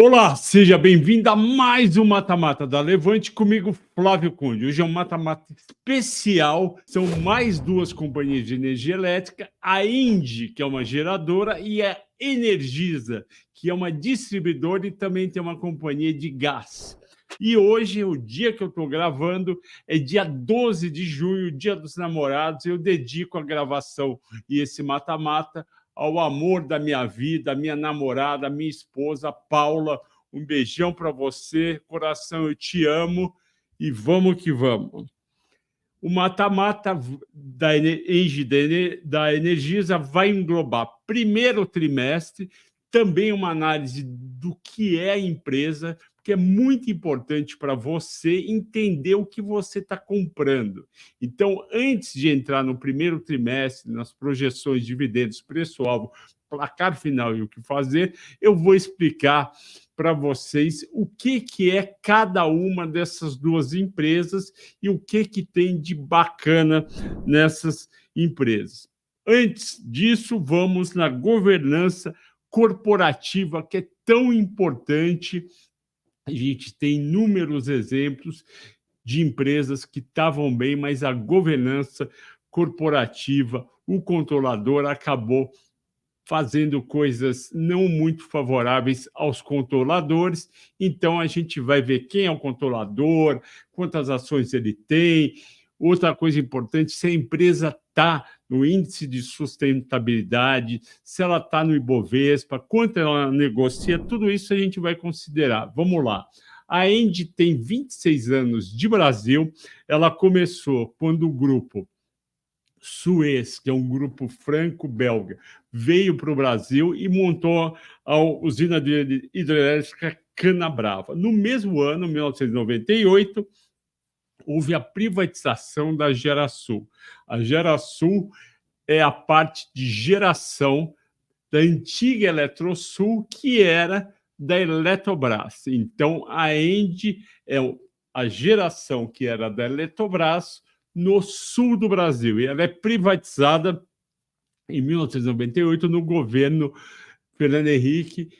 Olá, seja bem-vindo a mais um Mata-Mata da Levante, comigo, Flávio Conde. Hoje é um mata-mata especial, são mais duas companhias de energia elétrica, a Engie, que é uma geradora, e a Energisa, que é uma distribuidora e também tem uma companhia de gás. E hoje, o dia que eu estou gravando, é dia 12 de junho, Dia dos Namorados. Eu dedico a gravação e esse mata-mata ao amor da minha vida, a minha namorada, a minha esposa, Paula. Um beijão para você, coração, eu te amo e vamos que vamos. O mata-mata da Engie, da Energisa, vai englobar primeiro trimestre, também uma análise do que é a empresa, porque é muito importante para você entender o que você está comprando. Então, antes de entrar no primeiro trimestre, nas projeções, dividendos, preço-alvo, placar final e o que fazer, eu vou explicar para vocês o que é cada uma dessas duas empresas e o que tem de bacana nessas empresas. Antes disso, vamos na governança corporativa, que é tão importante. A gente tem inúmeros exemplos de empresas que estavam bem, mas a governança corporativa, o controlador acabou fazendo coisas não muito favoráveis aos controladores. Então, a gente vai ver quem é o controlador, quantas ações ele tem. Outra coisa importante, se a empresa está no índice de sustentabilidade, se ela está no Ibovespa, quanto ela negocia, tudo isso a gente vai considerar. Vamos lá. A Engie tem 26 anos de Brasil. Ela começou quando o grupo Suez, que é um grupo franco-belga, veio para o Brasil e montou a usina de hidrelétrica Canabrava. No mesmo ano, 1998, houve a privatização da Gerasul. A Gerasul é a parte de geração da antiga Eletrosul, que era da Eletrobras. Então, a Engie é a geração que era da Eletrobras no sul do Brasil. E ela é privatizada em 1998 no governo Fernando Henrique.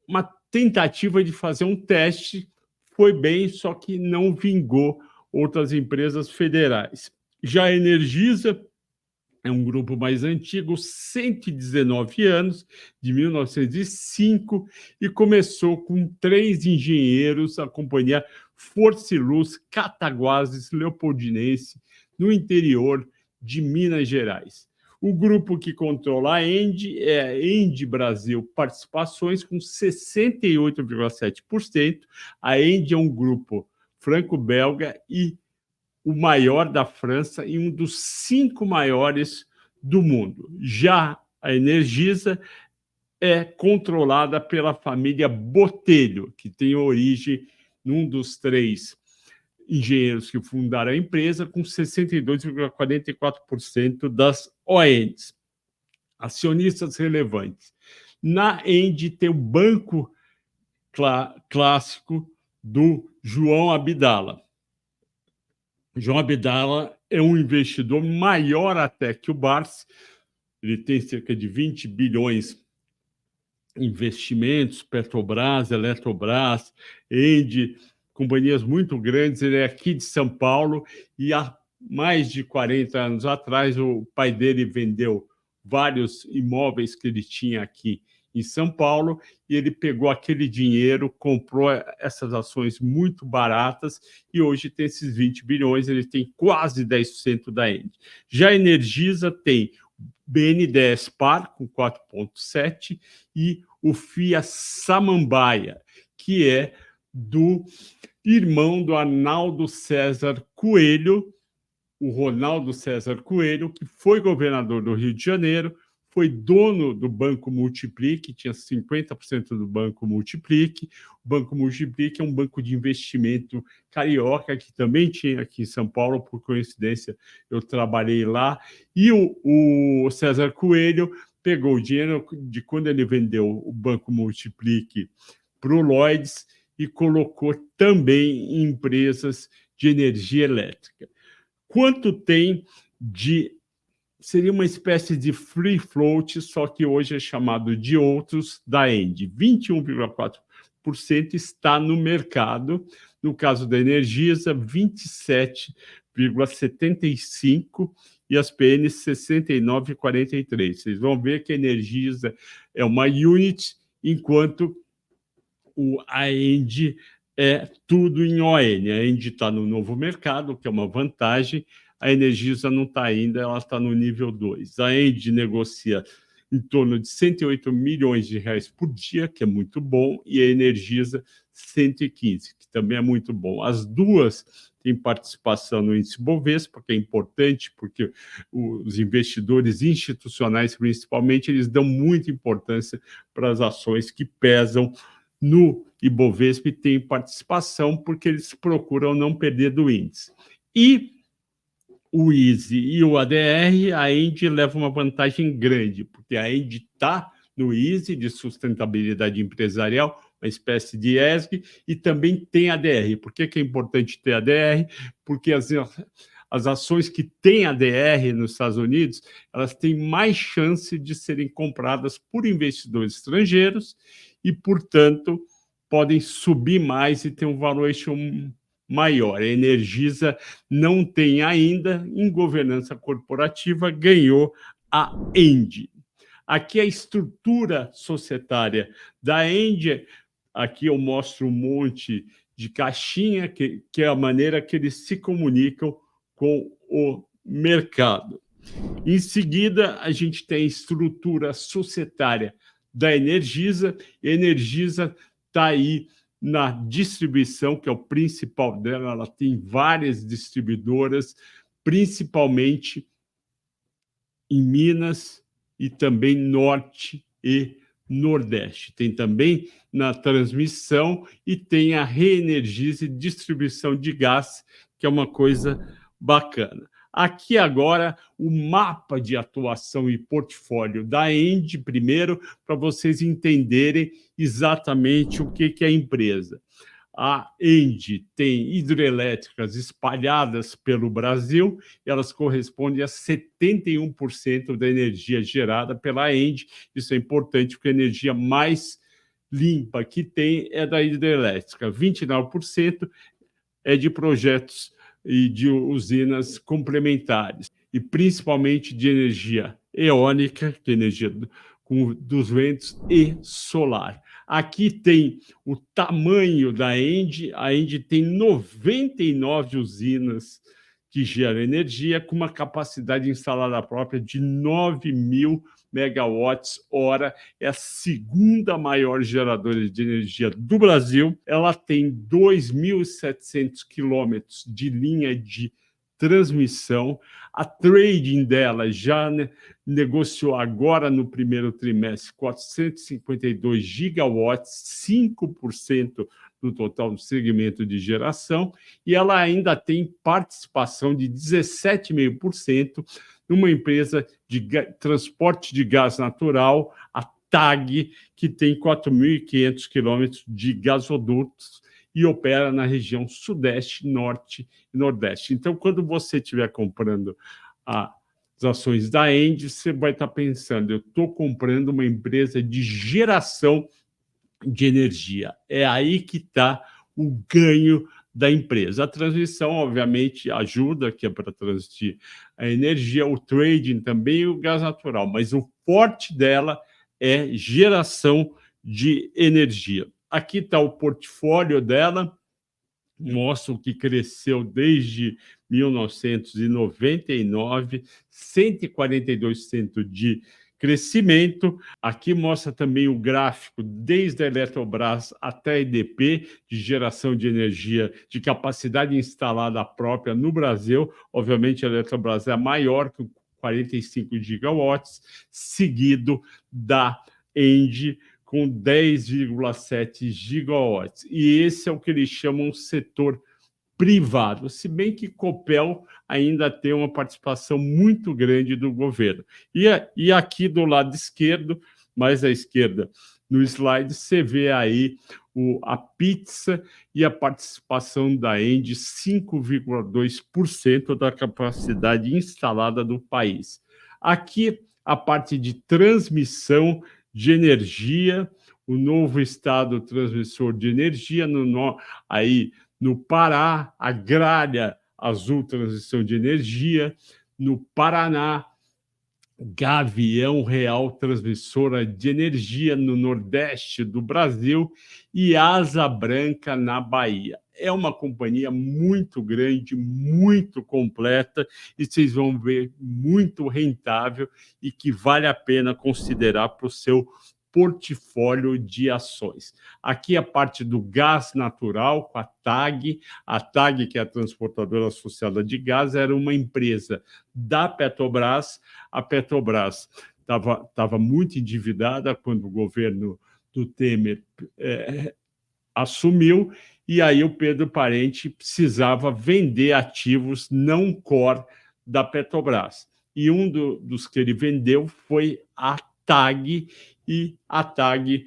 Uma tentativa de fazer um teste, foi bem, só que não vingou outras empresas federais. Já a Energisa é um grupo mais antigo, 119 anos, de 1905, e começou com 3 engenheiros, a companhia Força e Luz Cataguases Leopoldinense, no interior de Minas Gerais. O grupo que controla a Engie é a Engie Brasil Participações, com 68,7%. A Engie é um grupo franco-belga e o maior da França e um dos 5 maiores do mundo. Já a Energisa é controlada pela família Botelho, que tem origem num dos 3 engenheiros que fundaram a empresa, com 62,44% das ONs. Acionistas relevantes. Na Engie tem o banco clássico do João Abdala. João Abdala é um investidor maior até que o Barsi. Ele tem cerca de 20 bilhões em investimentos, Petrobras, Eletrobras, Engie, companhias muito grandes. Ele é aqui de São Paulo e há mais de 40 anos atrás o pai dele vendeu vários imóveis que ele tinha aqui em São Paulo, e ele pegou aquele dinheiro, comprou essas ações muito baratas, e hoje tem esses 20 bilhões, ele tem quase 10% da Engie. Já a Energisa tem BNDES Par, com 4,7%, e o FIA Samambaia, que é do irmão do Arnaldo César Coelho, o Ronaldo César Coelho, que foi governador do Rio de Janeiro, foi dono do Banco Multiplique, tinha 50% do Banco Multiplique. O Banco Multiplique é um banco de investimento carioca, que também tinha aqui em São Paulo, por coincidência, eu trabalhei lá. E o César Coelho pegou o dinheiro de quando ele vendeu o Banco Multiplique para o Lloyds e colocou também em empresas de energia elétrica. Quanto tem de seria uma espécie de free float, só que hoje é chamado de outros da Engie. 21,4% está no mercado. No caso da Energisa, 27,75% e as PNs 69,43%. Vocês vão ver que a Energisa é uma unit, enquanto a Engie é tudo em ON. A Engie está no novo mercado, que é uma vantagem. A Energisa não está ainda, ela está no nível 2. A Engie negocia em torno de 108 milhões de reais por dia, que é muito bom, e a Energisa 115, que também é muito bom. As duas têm participação no índice Bovespa, que é importante, porque os investidores institucionais, principalmente, eles dão muita importância para as ações que pesam no Ibovespa e têm participação, porque eles procuram não perder do índice. E o ISE e o ADR, a Engie leva uma vantagem grande, porque a Engie está no ISE de sustentabilidade empresarial, uma espécie de ESG, e também tem ADR. Por que é importante ter ADR? Porque as ações que têm ADR nos Estados Unidos, elas têm mais chance de serem compradas por investidores estrangeiros e, portanto, podem subir mais e ter um valuation maior. A Energisa não tem ainda, em governança corporativa, ganhou a Engie. Aqui a estrutura societária da Engie, aqui eu mostro um monte de caixinha, que é a maneira que eles se comunicam com o mercado. Em seguida, a gente tem a estrutura societária da Energisa. A Energisa está aí na distribuição, que é o principal dela. Ela tem várias distribuidoras, principalmente em Minas e também Norte e Nordeste. Tem também na transmissão e tem a Reenergiza e distribuição de gás, que é uma coisa bacana. Aqui agora o mapa de atuação e portfólio da Engie, primeiro, para vocês entenderem exatamente o que é a empresa. A Engie tem hidrelétricas espalhadas pelo Brasil, elas correspondem a 71% da energia gerada pela Engie. Isso é importante, porque a energia mais limpa que tem é da hidrelétrica. 29% é de projetos e de usinas complementares, e principalmente de energia eólica, que é energia dos ventos, e solar. Aqui tem o tamanho da Engie. A Engie tem 99 usinas que geram energia, com uma capacidade instalada própria de 9.000 megawatts-hora. É a segunda maior geradora de energia do Brasil. Ela tem 2.700 quilômetros de linha de transmissão. A trading dela já negociou agora no primeiro trimestre 452 gigawatts, 5% do total do segmento de geração, e ela ainda tem participação de 17,5% numa empresa de transporte de gás natural, a TAG, que tem 4.500 quilômetros de gasodutos e opera na região Sudeste, Norte e Nordeste. Então, quando você estiver comprando as ações da Engie, você vai estar pensando, eu estou comprando uma empresa de geração de energia. É aí que está o ganho da empresa. A transmissão, obviamente, ajuda, que é para transmitir a energia, o trading também e o gás natural, mas o forte dela é geração de energia. Aqui está o portfólio dela, mostra o que cresceu desde 1999, 142% de crescimento. Aqui mostra também o gráfico desde a Eletrobras até a EDP, de geração de energia, de capacidade instalada própria no Brasil. Obviamente, a Eletrobras é maior, com 45 gigawatts, seguido da Engie, com 10,7 gigawatts. E esse é o que eles chamam de setor privado, se bem que Copel ainda tem uma participação muito grande do governo. E aqui do lado esquerdo, mais à esquerda no slide, você vê aí a pizza e a participação da Engie, 5,2% da capacidade instalada do país. Aqui, a parte de transmissão de energia, o novo estado transmissor de energia, aí no Pará, Agrária Azul Transição de Energia, no Paraná, Gavião Real Transmissora de Energia no Nordeste do Brasil e Asa Branca na Bahia. É uma companhia muito grande, muito completa e vocês vão ver muito rentável e que vale a pena considerar para o seu portfólio de ações. Aqui a parte do gás natural com a TAG, que é a transportadora associada de gás, era uma empresa da Petrobras. A Petrobras estava muito endividada quando o governo do Temer assumiu, e aí o Pedro Parente precisava vender ativos não core da Petrobras. E um dos que ele vendeu foi a TAG, e a TAG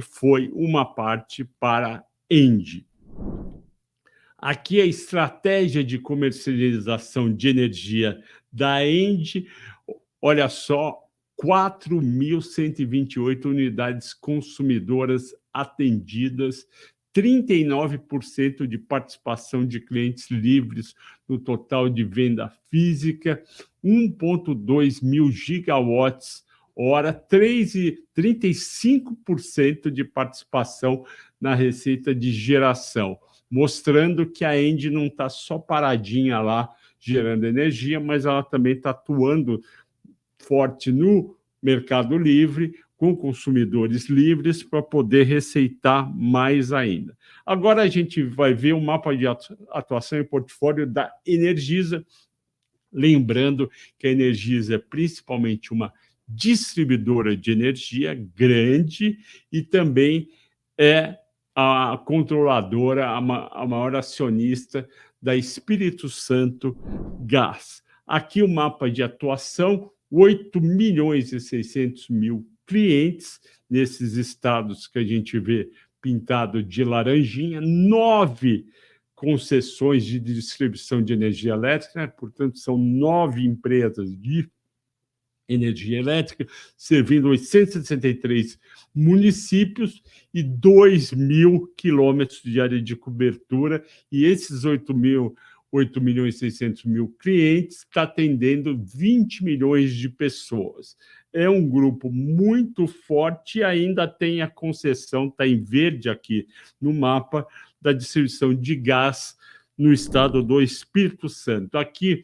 foi uma parte para a Engie. Aqui a estratégia de comercialização de energia da Engie, olha só, 4.128 unidades consumidoras atendidas, 39% de participação de clientes livres no total de venda física, 1,2 mil gigawatts hora, 35% de participação na receita de geração, mostrando que a Engie não está só paradinha lá gerando energia, mas ela também está atuando forte no Mercado Livre, com consumidores livres, para poder receitar mais ainda. Agora a gente vai ver o mapa de atuação e portfólio da Energisa, lembrando que a Energisa é principalmente uma distribuidora de energia grande e também é a controladora, a maior acionista da Espírito Santo Gás. Aqui o mapa de atuação, 8.600.000 clientes nesses estados que a gente vê pintado de laranjinha, 9 concessões de distribuição de energia elétrica, portanto, são 9 empresas de energia elétrica, servindo 863 municípios e 2.000 quilômetros de área de cobertura, e esses 8.600.000 clientes está atendendo 20 milhões de pessoas. É um grupo muito forte e ainda tem a concessão, está em verde aqui no mapa, da distribuição de gás no estado do Espírito Santo. Aqui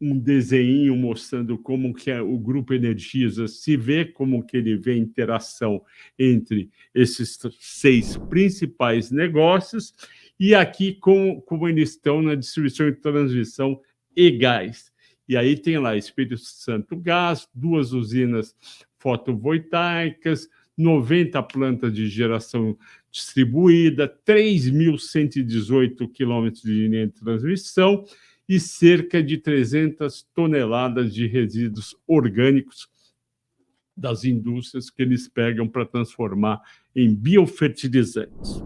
um desenho mostrando como que o Grupo Energisa se vê, como que ele vê a interação entre esses 6 principais negócios, e aqui como eles estão na distribuição e transmissão e gás. E aí tem lá Espírito Santo Gás, 2 usinas fotovoltaicas, 90 plantas de geração distribuída, 3.118 quilômetros de linha de transmissão, e cerca de 300 toneladas de resíduos orgânicos das indústrias que eles pegam para transformar em biofertilizantes.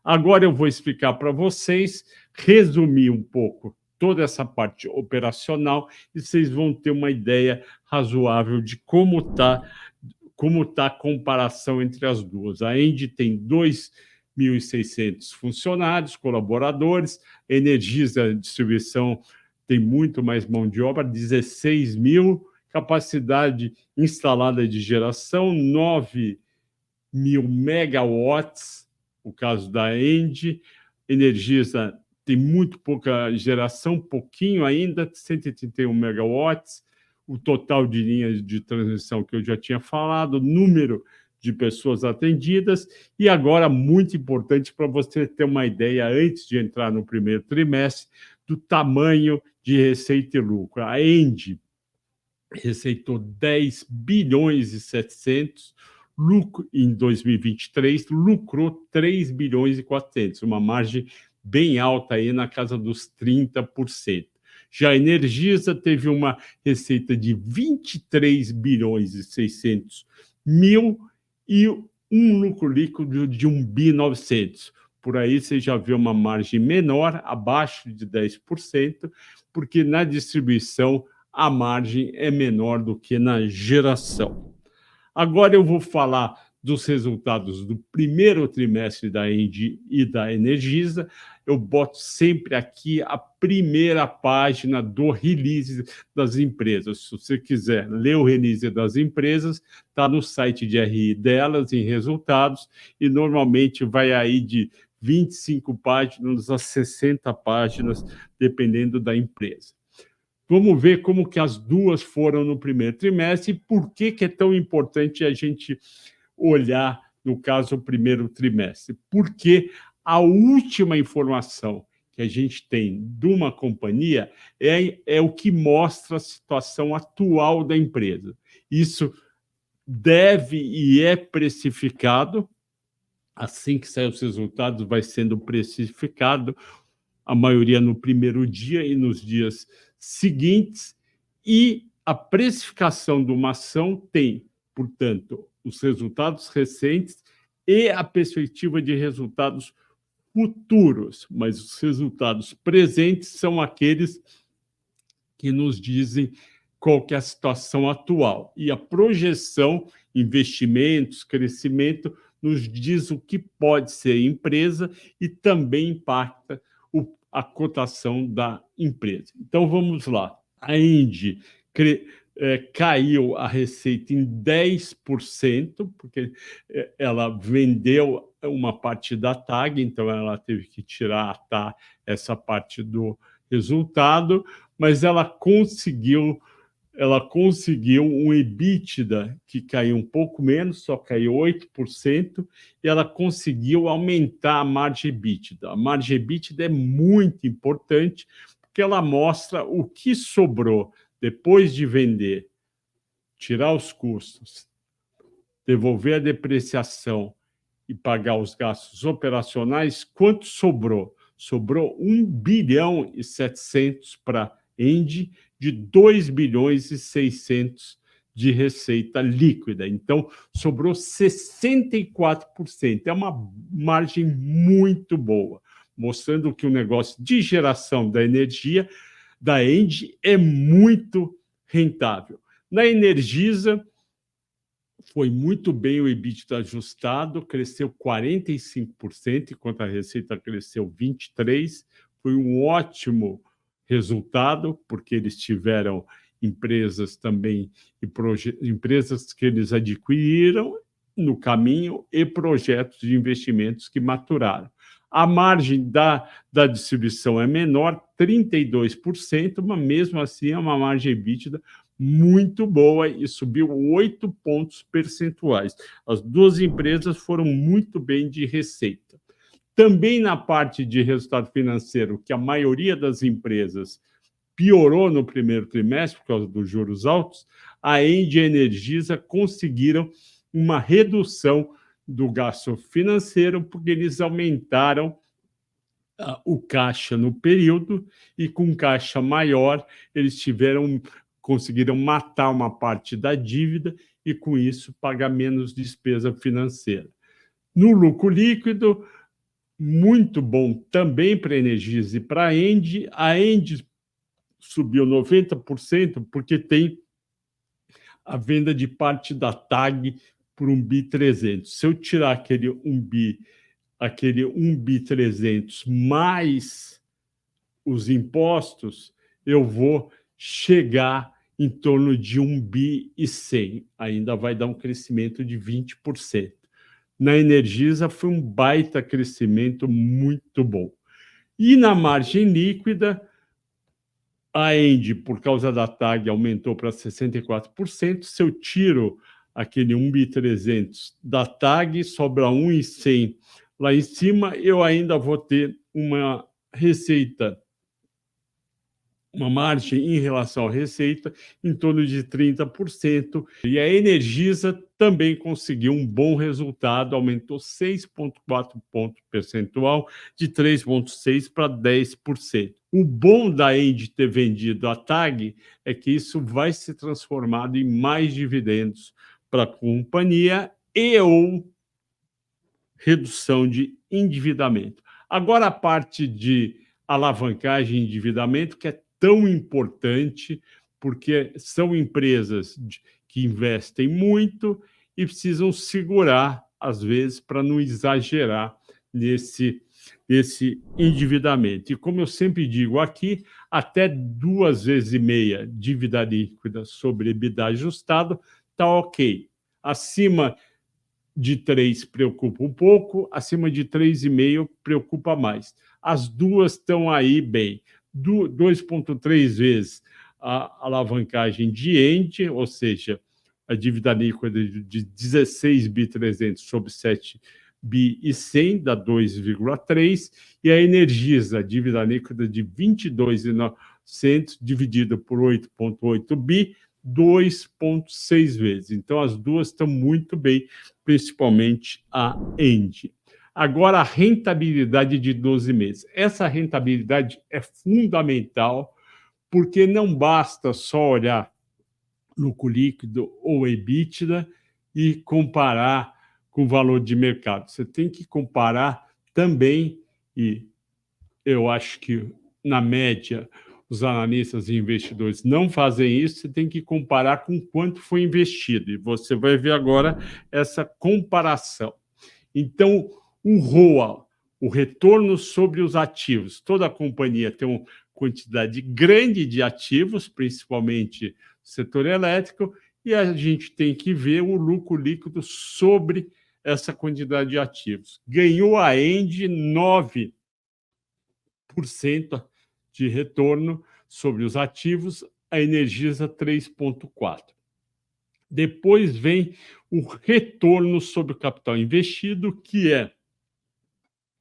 Agora eu vou explicar para vocês, resumir um pouco toda essa parte operacional e vocês vão ter uma ideia razoável de como está a comparação entre as duas. A Engie tem 2.600 funcionários, colaboradores, a Energisa Distribuição tem muito mais mão de obra, 16 mil, capacidade instalada de geração, 9 mil megawatts, o caso da Engie. Energisa tem muito pouca geração, pouquinho ainda, 131 megawatts, o total de linhas de transmissão que eu já tinha falado, número de pessoas atendidas, e agora, muito importante para você ter uma ideia, antes de entrar no primeiro trimestre, do tamanho de receita e lucro. A Engie receitou 10 bilhões e 700, lucro em 2023, lucrou 3 bilhões e 400, uma margem bem alta aí na casa dos 30%. Já a Energisa teve uma receita de 23 bilhões e 600 mil e um lucro líquido de 1 bi 900. Por aí você já vê uma margem menor, abaixo de 10%, porque na distribuição a margem é menor do que na geração. Agora eu vou falar dos resultados do primeiro trimestre da Engie e da Energisa. Eu boto sempre aqui a primeira página do release das empresas. Se você quiser ler o release das empresas, está no site de RI delas, em resultados, e normalmente vai aí de 25 páginas a 60 páginas, dependendo da empresa. Vamos ver como que as duas foram no primeiro trimestre e por que é tão importante a gente olhar, no caso, o primeiro trimestre. Porque a última informação que a gente tem de uma companhia é o que mostra a situação atual da empresa. Isso deve e é precificado. Assim que saem os resultados, vai sendo precificado, a maioria no primeiro dia e nos dias seguintes, e a precificação de uma ação tem, portanto, os resultados recentes e a perspectiva de resultados futuros, mas os resultados presentes são aqueles que nos dizem qual que é a situação atual. E a projeção, investimentos, crescimento, nos diz o que pode ser empresa e também impacta a cotação da empresa. Então, vamos lá. A Engie caiu a receita em 10%, porque ela vendeu uma parte da TAG, então ela teve que tirar essa parte do resultado, mas ela conseguiu um EBITDA que caiu um pouco menos, só caiu 8%, e ela conseguiu aumentar a margem EBITDA. A margem EBITDA é muito importante, porque ela mostra o que sobrou depois de vender, tirar os custos, devolver a depreciação e pagar os gastos operacionais, quanto sobrou? Sobrou 1 bilhão e 700 para a Engie, de 2 bilhões e 600 de receita líquida. Então, sobrou 64%. É uma margem muito boa, mostrando que o negócio de geração da energia da Engie é muito rentável. Na Energisa, foi muito bem o EBITDA ajustado, cresceu 45%, enquanto a receita cresceu 23%. Foi um ótimo resultado, porque eles tiveram empresas também, empresas que eles adquiriram no caminho e projetos de investimentos que maturaram. A margem da distribuição é menor, 32%, mas mesmo assim é uma margem EBITDA muito boa e subiu 8 pontos percentuais. As duas empresas foram muito bem de receita. Também na parte de resultado financeiro, que a maioria das empresas piorou no primeiro trimestre por causa dos juros altos, a Engie e a Energisa conseguiram uma redução do gasto financeiro, porque eles aumentaram o caixa no período, e com caixa maior, eles conseguiram matar uma parte da dívida e, com isso, pagar menos despesa financeira. No lucro líquido, muito bom também para a Energisa e para a Engie. A Engie subiu 90% porque tem a venda de parte da TAG por 1 bi 300. Se eu tirar aquele 1 bi 300 mais os impostos, eu vou chegar em torno de 1 bi e 100. Ainda vai dar um crescimento de 20%. Na Energisa foi um baita crescimento muito bom. E na margem líquida, a Engie, por causa da TAG, aumentou para 64%. Se eu tiro aquele 1 bi 300 da TAG, sobra 1,100 lá em cima, eu ainda vou ter uma receita, uma margem em relação à receita em torno de 30%. E a Energisa também conseguiu um bom resultado, aumentou 6,4 ponto percentual, de 3,6% para 10%. O bom da Engie ter vendido a TAG é que isso vai ser transformado em mais dividendos para a companhia e ou redução de endividamento. Agora, a parte de alavancagem e endividamento, que é tão importante porque são empresas que investem muito e precisam segurar, às vezes, para não exagerar nesse endividamento. E como eu sempre digo aqui, até 2,5 vezes dívida líquida sobre EBITDA ajustado está ok. Acima de 3 preocupa um pouco, acima de 3,5 preocupa mais. As duas estão aí bem. 2,3 vezes a alavancagem de ente, ou seja, a dívida líquida de 16 bi 300 sobre 7 bi e 100 dá 2,3, e a Energisa, a dívida líquida de 22.900 dividido por 8,8 bi, 2,6 vezes. Então, as duas estão muito bem, principalmente a Engie. Agora, a rentabilidade de 12 meses. Essa rentabilidade é fundamental, porque não basta só olhar lucro líquido ou EBITDA e comparar com o valor de mercado. Você tem que comparar também, e eu acho que, na média, os analistas e investidores não fazem isso, você tem que comparar com quanto foi investido. E você vai ver agora essa comparação. Então, o ROA, o retorno sobre os ativos, toda a companhia tem uma quantidade grande de ativos, principalmente no setor elétrico, e a gente tem que ver o lucro líquido sobre essa quantidade de ativos. Ganhou a Engie 9% de retorno sobre os ativos, a Energisa 3,4%. Depois vem o retorno sobre o capital investido, que é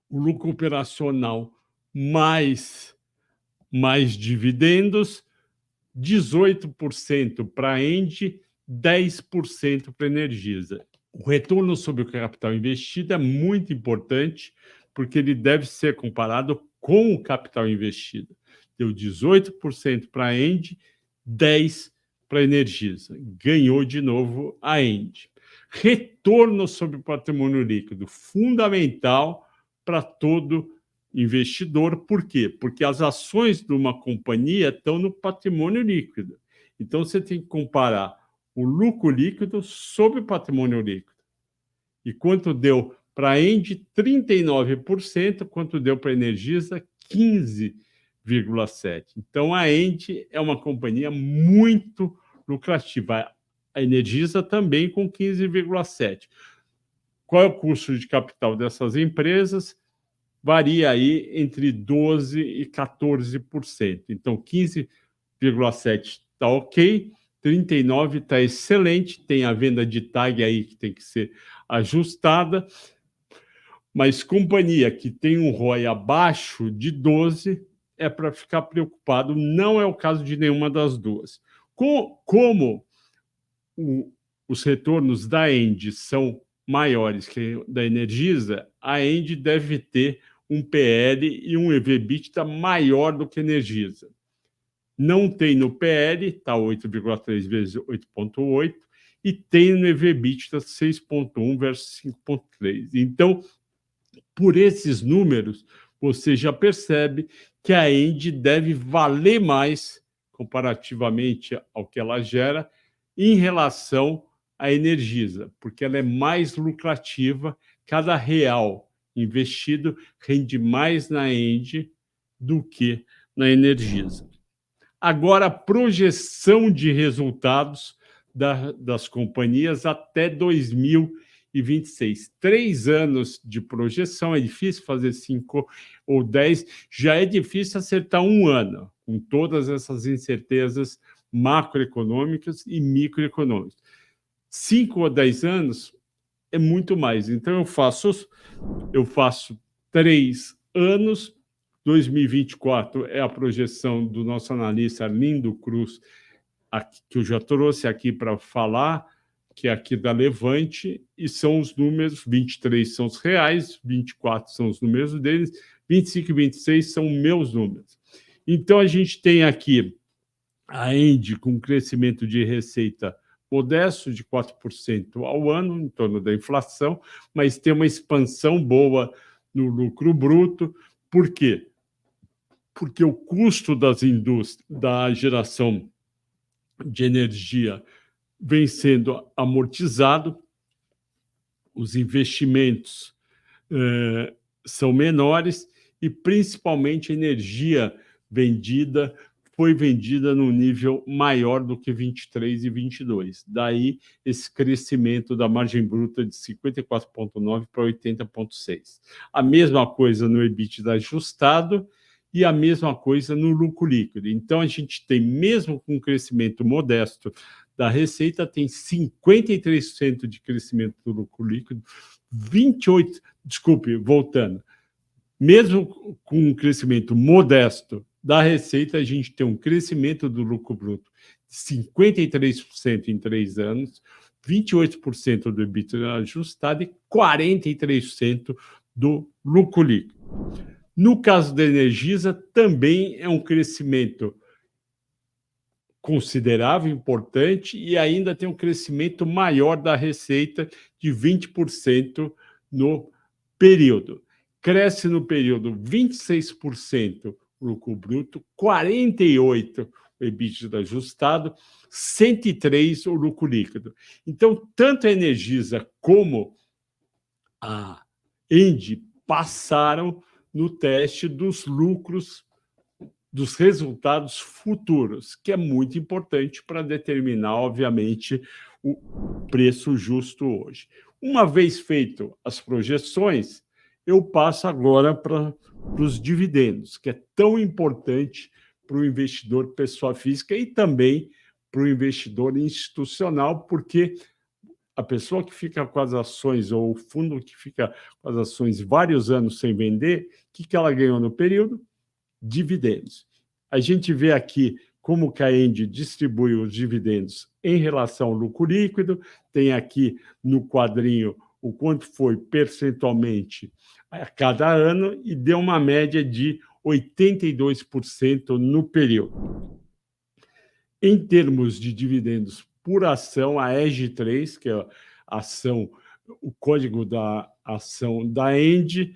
o lucro operacional mais dividendos, 18% para a Engie, 10% para a Energisa. O retorno sobre o capital investido é muito importante, porque ele deve ser comparado com o capital investido. Deu 18% para a Engie, 10% para a Energisa. Ganhou de novo a Engie. Retorno sobre o patrimônio líquido, fundamental para todo investidor. Por quê? Porque as ações de uma companhia estão no patrimônio líquido. Então, você tem que comparar o lucro líquido sobre o patrimônio líquido. E quanto deu para a Engie? 39%, quanto deu para a Energisa? 15,7%. Então, a Engie é uma companhia muito lucrativa. A Energisa também com 15,7%. Qual é o custo de capital dessas empresas? Varia aí entre 12% e 14%. Então, 15,7% está ok, 39% está excelente, tem a venda de TAG aí que tem que ser ajustada, mas companhia que tem um ROI abaixo de 12% é para ficar preocupado, não é o caso de nenhuma das duas. Como os retornos da Engie são maiores que da Energisa, a Engie deve ter um PL e um EV/EBITDA maior do que a Energisa. Não tem no PL, está 8,3 vezes 8,8, e tem no EV/EBITDA 6,1 versus 5,3. Então, por esses números, você já percebe que a Engie deve valer mais comparativamente ao que ela gera em relação à Energisa, porque ela é mais lucrativa, cada real investido rende mais na Engie do que na Energisa. Agora, a projeção de resultados das companhias até 2026. 3 anos de projeção, é difícil fazer 5 ou 10, já é difícil acertar um ano, com todas essas incertezas macroeconômicas e microeconômicas. 5 ou 10 anos é muito mais. Então, eu faço 3 anos. 2024 é a projeção do nosso analista Arlindo Cruz, que eu já trouxe aqui para falar, que é aqui da Levante, e são os números, 23 são os reais, 24 são os números deles, 25 e 26 são meus números. Então, a gente tem aqui a Engie com crescimento de receita modesto de 4% ao ano, em torno da inflação, mas tem uma expansão boa no lucro bruto. Por quê? Porque o custo da geração de energia vem sendo amortizado, os investimentos são menores e, principalmente, a energia vendida foi vendida num nível maior do que 23 e 22. Daí, esse crescimento da margem bruta de 54,9 para 80,6. A mesma coisa no EBITDA ajustado e a mesma coisa no lucro líquido. Então, a gente tem, mesmo com um crescimento modesto da receita, tem 53% de crescimento do lucro líquido, 28%, desculpe, voltando, mesmo com um crescimento modesto da receita, a gente tem um crescimento do lucro bruto de 53% em 3 anos, 28% do EBITDA ajustado e 43% do lucro líquido. No caso da Energisa, também é um crescimento considerável, importante, e ainda tem um crescimento maior da receita de 20% no período. Cresce no período 26% o lucro bruto, 48% o EBITDA ajustado, 103% o lucro líquido. Então, tanto a Energisa como a Engie passaram no teste dos lucros, dos resultados futuros, que é muito importante para determinar, obviamente, o preço justo hoje. Uma vez feito as projeções, eu passo agora para os dividendos, que é tão importante para o investidor pessoa física e também para o investidor institucional, porque a pessoa que fica com as ações ou o fundo que fica com as ações vários anos sem vender, o que ela ganhou no período? Dividendos. A gente vê aqui como que a Engie distribui os dividendos em relação ao lucro líquido, tem aqui no quadrinho o quanto foi percentualmente a cada ano e deu uma média de 82% no período. Em termos de dividendos por ação, a EG3, que é a ação, o código da ação da Engie,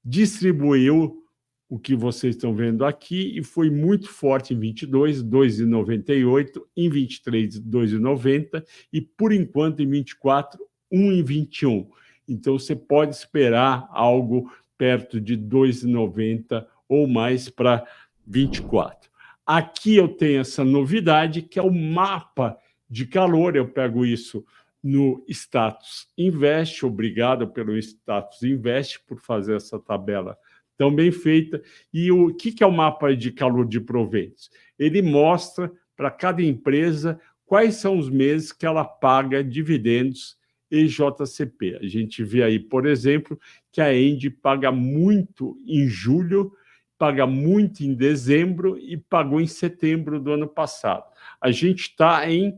distribuiu o que vocês estão vendo aqui e foi muito forte em 22, 2,98, em 23, 2,90 e, por enquanto, em 24, 1,21. Então, você pode esperar algo perto de 2,90 ou mais para 24. Aqui eu tenho essa novidade, que é o mapa de calor. Eu pego isso no Status Invest. Obrigado pelo Status Invest por fazer essa tabela tão bem feita. E o que é o mapa de calor de proventos? Ele mostra para cada empresa quais são os meses que ela paga dividendos e JCP. A gente vê aí, por exemplo, que a Engie paga muito em julho, paga muito em dezembro e pagou em setembro do ano passado. A gente está em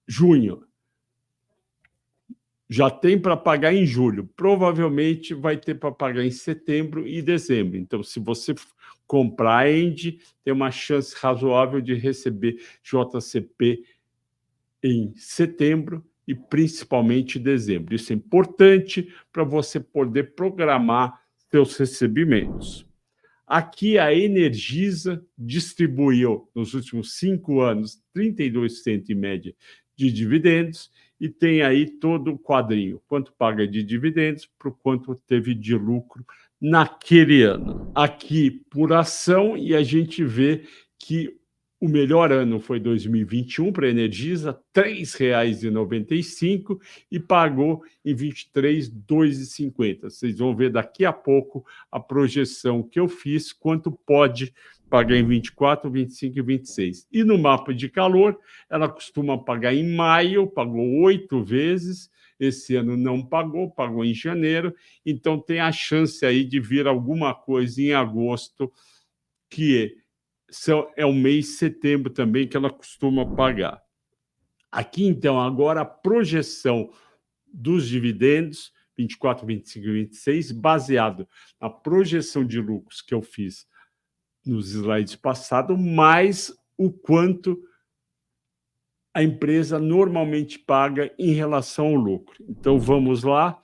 junho. Já tem para pagar em julho, provavelmente vai ter para pagar em setembro e dezembro. Então, se você comprar a Engie, tem uma chance razoável de receber JCP em setembro e principalmente em dezembro. Isso é importante para você poder programar seus recebimentos. Aqui a Energisa distribuiu nos últimos 5 anos 32 centos em média de dividendos e tem aí todo o quadrinho, quanto paga de dividendos para o quanto teve de lucro naquele ano. Aqui por ação, e a gente vê que o melhor ano foi 2021 para a Energisa, R$ 3,95 e pagou em 23, R$ 2,50. Vocês vão ver daqui a pouco a projeção que eu fiz, quanto pode pagar em 24, 25 e 26. E no mapa de calor, ela costuma pagar em maio, pagou 8 vezes, esse ano não pagou, pagou em janeiro, então tem a chance aí de vir alguma coisa em agosto, que é o mês de setembro também que ela costuma pagar. Aqui, então, agora a projeção dos dividendos, 24, 25 e 26, baseado na projeção de lucros que eu fiz nos slides passados, mais o quanto a empresa normalmente paga em relação ao lucro. Então, vamos lá.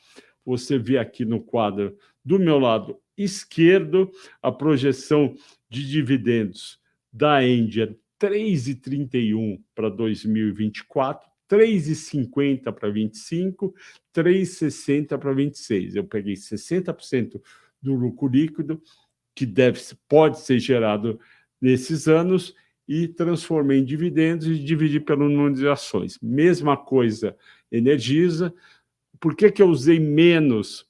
Você vê aqui no quadro do meu lado esquerdo a projeção de dividendos da Engie 3,31 para 2024, 3,50 para 25, 3,60 para 26. Eu peguei 60% do lucro líquido que pode ser gerado nesses anos e transformei em dividendos e dividi pelo número de ações. Mesma coisa, Energisa. Por que eu usei menos,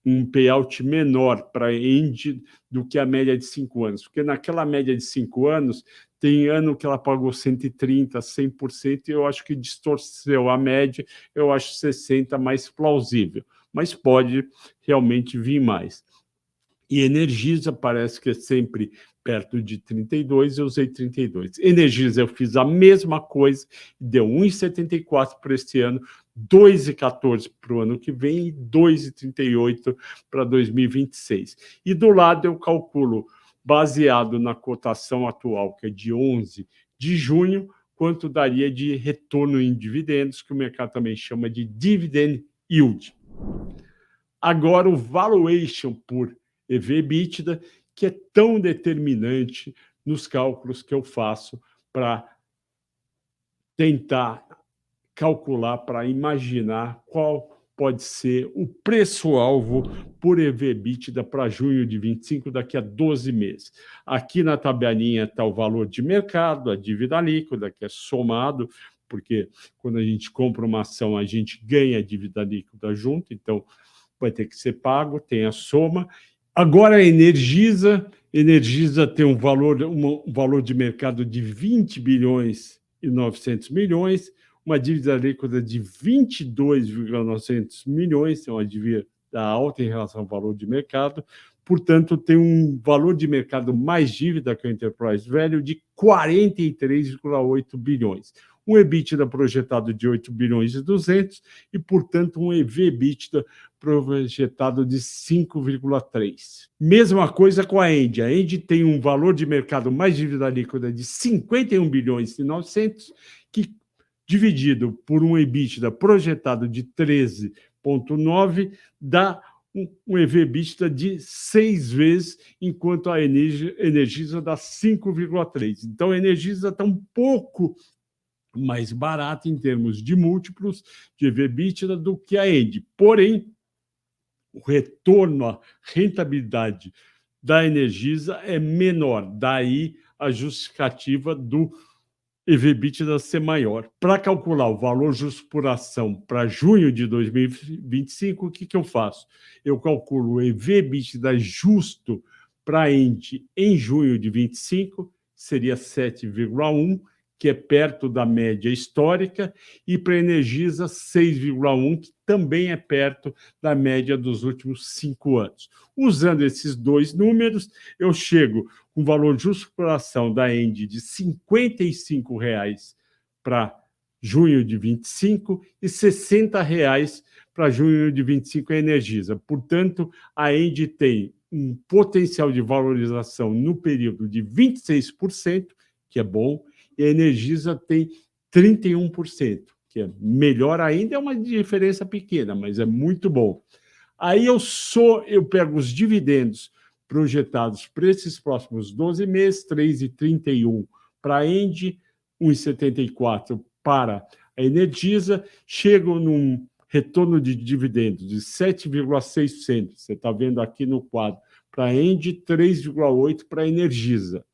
um payout menor para a Engie do que a média de 5 anos? Porque naquela média de 5 anos, tem ano que ela pagou 130%, 100%, e eu acho que distorceu a média, eu acho 60% mais plausível, mas pode realmente vir mais. E Energisa parece que é sempre perto de 32, eu usei 32. Energisa eu fiz a mesma coisa, deu 1,74 para este ano, 2,14 para o ano que vem e 2,38 para 2026. E do lado eu calculo, baseado na cotação atual, que é de 11 de junho, quanto daria de retorno em dividendos, que o mercado também chama de dividend yield. Agora, o valuation por EV/EBITDA, que é tão determinante nos cálculos que eu faço para tentar calcular, para imaginar qual pode ser o preço-alvo por EV/EBITDA para junho de 25, daqui a 12 meses. Aqui na tabelinha está o valor de mercado, a dívida líquida, que é somado, porque quando a gente compra uma ação, a gente ganha a dívida líquida junto, então vai ter que ser pago, tem a soma. Agora, a Energisa tem um valor de mercado de 20 bilhões e 900 milhões, uma dívida líquida de 22,900 milhões, é uma dívida alta em relação ao valor de mercado, portanto, tem um valor de mercado mais dívida que o Enterprise Value de 43,8 bilhões. Um EBITDA projetado de 8 bilhões e 200 e, portanto, um EV/EBITDA projetado de 5,3. Mesma coisa com a Engie. A Engie tem um valor de mercado mais dívida líquida de 51 bilhões e 900, que dividido por um EBITDA projetado de 13,9 dá um EV/EBITDA de 6 vezes, enquanto a Energisa dá 5,3. Então, a Energisa está um pouco mais barata em termos de múltiplos de EV/EBITDA do que a Engie. Porém, o retorno, a rentabilidade da Energisa é menor. Daí a justificativa do EV/EBITDA ser maior. Para calcular o valor justo por ação para junho de 2025, o que eu faço? Eu calculo o EV/EBITDA justo para a Engie em junho de 25, seria 7,1, que é perto da média histórica, e para a Energisa 6,1, que também é perto da média dos últimos 5 anos. Usando esses dois números, eu chego com o valor justo por ação da Engie de R$ 55,00 para junho de 25 e R$ 60,00 para junho de 25 a Energisa. Portanto, a Engie tem um potencial de valorização no período de 26%, que é bom, e a Energisa tem 31%, que é melhor ainda, é uma diferença pequena, mas é muito bom. Aí eu pego os dividendos projetados para esses próximos 12 meses, 3,31 para a Engie, 1,74 para a Energisa, chego num retorno de dividendos de 7,6%, você está vendo aqui no quadro, para a Engie, 3,8 para a Energisa.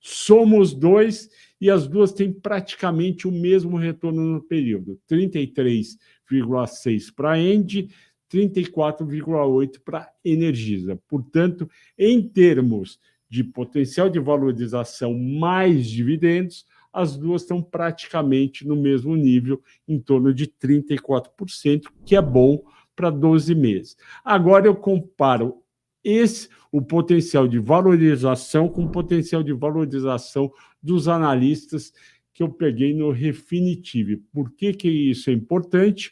Soma os dois e as duas têm praticamente o mesmo retorno no período, 33,6 para a Engie, 34,8 para a Energisa. Portanto, em termos de potencial de valorização mais dividendos, as duas estão praticamente no mesmo nível, em torno de 34%, que é bom para 12 meses. Agora eu comparo o potencial de valorização com o potencial de valorização dos analistas que eu peguei no Refinitiv. Por que isso é importante?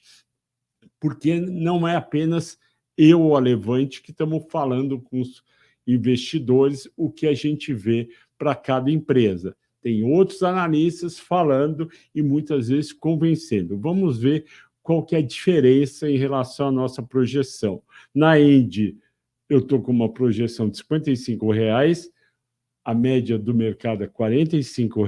Porque não é apenas eu ou a Levante que estamos falando com os investidores o que a gente vê para cada empresa. Tem outros analistas falando e muitas vezes convencendo. Vamos ver qual que é a diferença em relação à nossa projeção. Na Engie, eu estou com uma projeção de R$ 55,00, a média do mercado é R$ 45.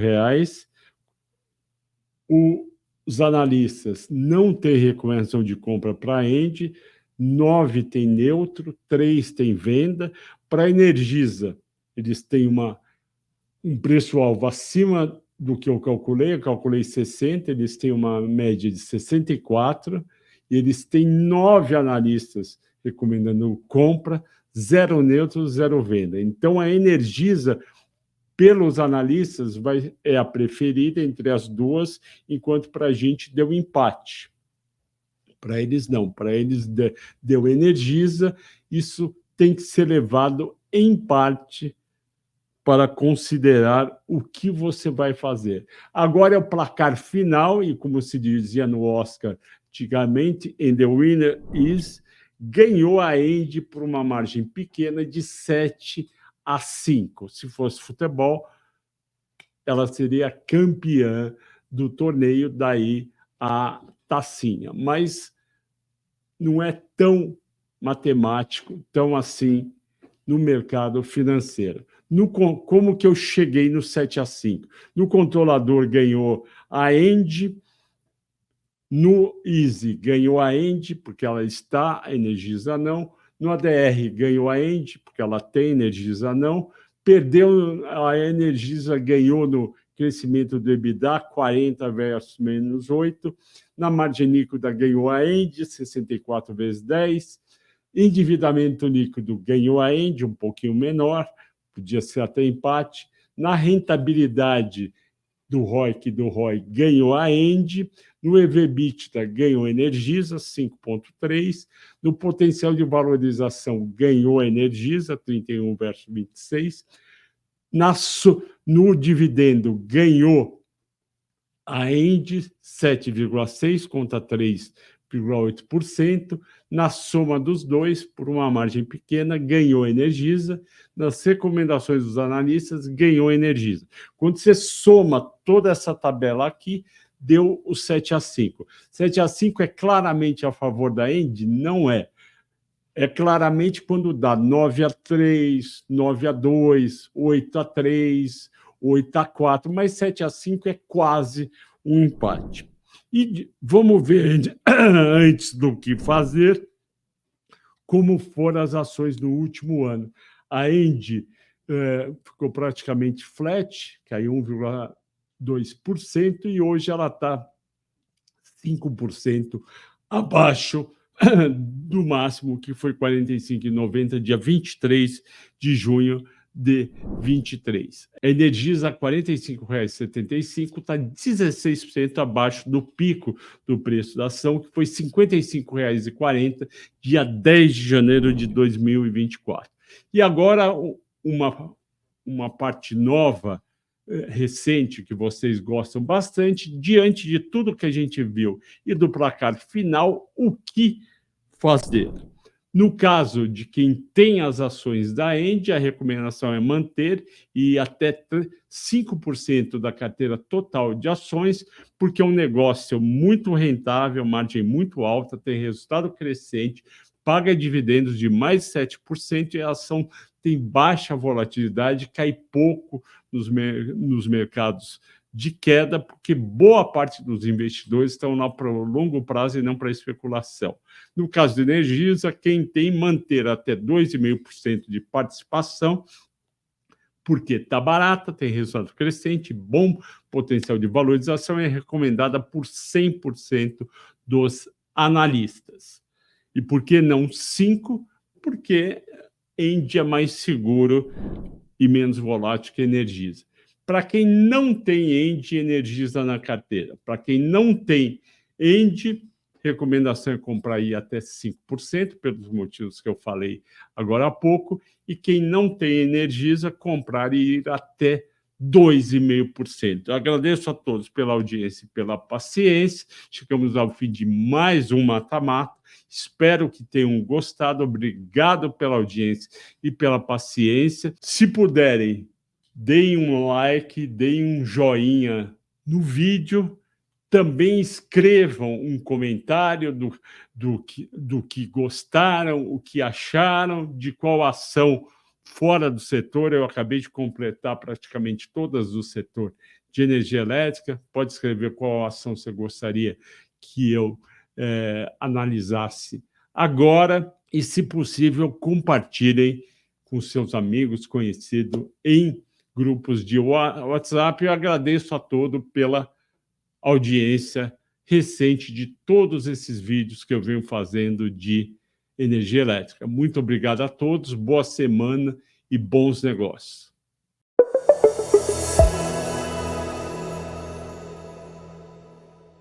Os analistas não têm recomendação de compra para a Engie, 9 tem neutro, 3 tem venda. Para a Energisa, eles têm um preço-alvo acima do que eu calculei 60, eles têm uma média de 64, e eles têm 9 analistas recomendando compra, 0 neutro, 0 venda. Então, a Energisa, pelos analistas, é a preferida entre as duas, enquanto para a gente deu empate. Para eles, não. Para eles, deu Energisa. Isso tem que ser levado, em parte, para considerar o que você vai fazer. Agora é o placar final, e como se dizia no Oscar antigamente, and the winner is, ganhou a Engie por uma margem pequena de 7-5. Se fosse futebol, ela seria campeã do torneio, daí a tacinha. Mas não é tão matemático, tão assim, no mercado financeiro. Como que eu cheguei no 7-5? No controlador ganhou a Engie, no Easy ganhou a Engie, porque ela está, a Energisa não. No ADR ganhou a Engie, porque ela tem, Energisa não. Perdeu, a Energisa ganhou no crescimento do EBITDA, 40 versus menos 8. Na margem líquida ganhou a Engie, 64 vezes 10. Endividamento líquido ganhou a Engie, um pouquinho menor, podia ser até empate. Na rentabilidade do ROIC e do ROI ganhou a Engie. No EV/EBITDA ganhou a Energisa, 5,3. No potencial de valorização ganhou a Energisa, 31 versus 26. No dividendo ganhou a Engie, 7,6 contra 3,8%. Na soma dos dois, por uma margem pequena, ganhou a Energisa. Nas recomendações dos analistas, ganhou a Energisa. Quando você soma toda essa tabela aqui, deu o 7-5. 7-5 é claramente a favor da Engie? Não é. É claramente quando dá 9-3, 9-2, 8-3, 8-4, mas 7-5 é quase um empate. E vamos ver, antes do que fazer, como foram as ações no último ano. A Engie ficou praticamente flat, caiu 1,2%, e hoje ela está 5% abaixo do máximo, que foi R$ 45,90, dia 23 de junho de 23. A Energisa, R$ 45,75, está 16% abaixo do pico do preço da ação, que foi R$ 55,40, dia 10 de janeiro de 2024. E agora, uma parte nova, recente, que vocês gostam bastante, diante de tudo que a gente viu e do placar final, o que fazer? No caso de quem tem as ações da Engie, a recomendação é manter e até 5% da carteira total de ações, porque é um negócio muito rentável, margem muito alta, tem resultado crescente, paga dividendos de mais de 7%, e a ação tem baixa volatilidade, cai pouco nos mercados de queda, porque boa parte dos investidores estão lá para o longo prazo e não para especulação. No caso de Energisa, quem tem, manter até 2,5% de participação, porque está barata, tem resultado crescente, bom potencial de valorização, e é recomendada por 100% dos analistas. E por que não 5%? Porque Engie é mais seguro e menos volátil que Energisa. Para quem não tem Engie, Energisa na carteira. Para quem não tem Engie, recomendação é comprar aí até 5%, pelos motivos que eu falei agora há pouco, e quem não tem Energisa, comprar e ir até 2,5%. Agradeço a todos pela audiência e pela paciência. Chegamos ao fim de mais um Mata-Mata. Espero que tenham gostado. Obrigado pela audiência e pela paciência. Se puderem, deem um like, deem um joinha no vídeo. Também escrevam um comentário do que gostaram, o que acharam, de qual ação fora do setor, eu acabei de completar praticamente todas do setor de energia elétrica. Pode escrever qual ação você gostaria que eu analisasse agora e, se possível, compartilhem com seus amigos, conhecidos em grupos de WhatsApp. Eu agradeço a todos pela audiência recente de todos esses vídeos que eu venho fazendo de energia elétrica. Muito obrigado a todos, boa semana e bons negócios.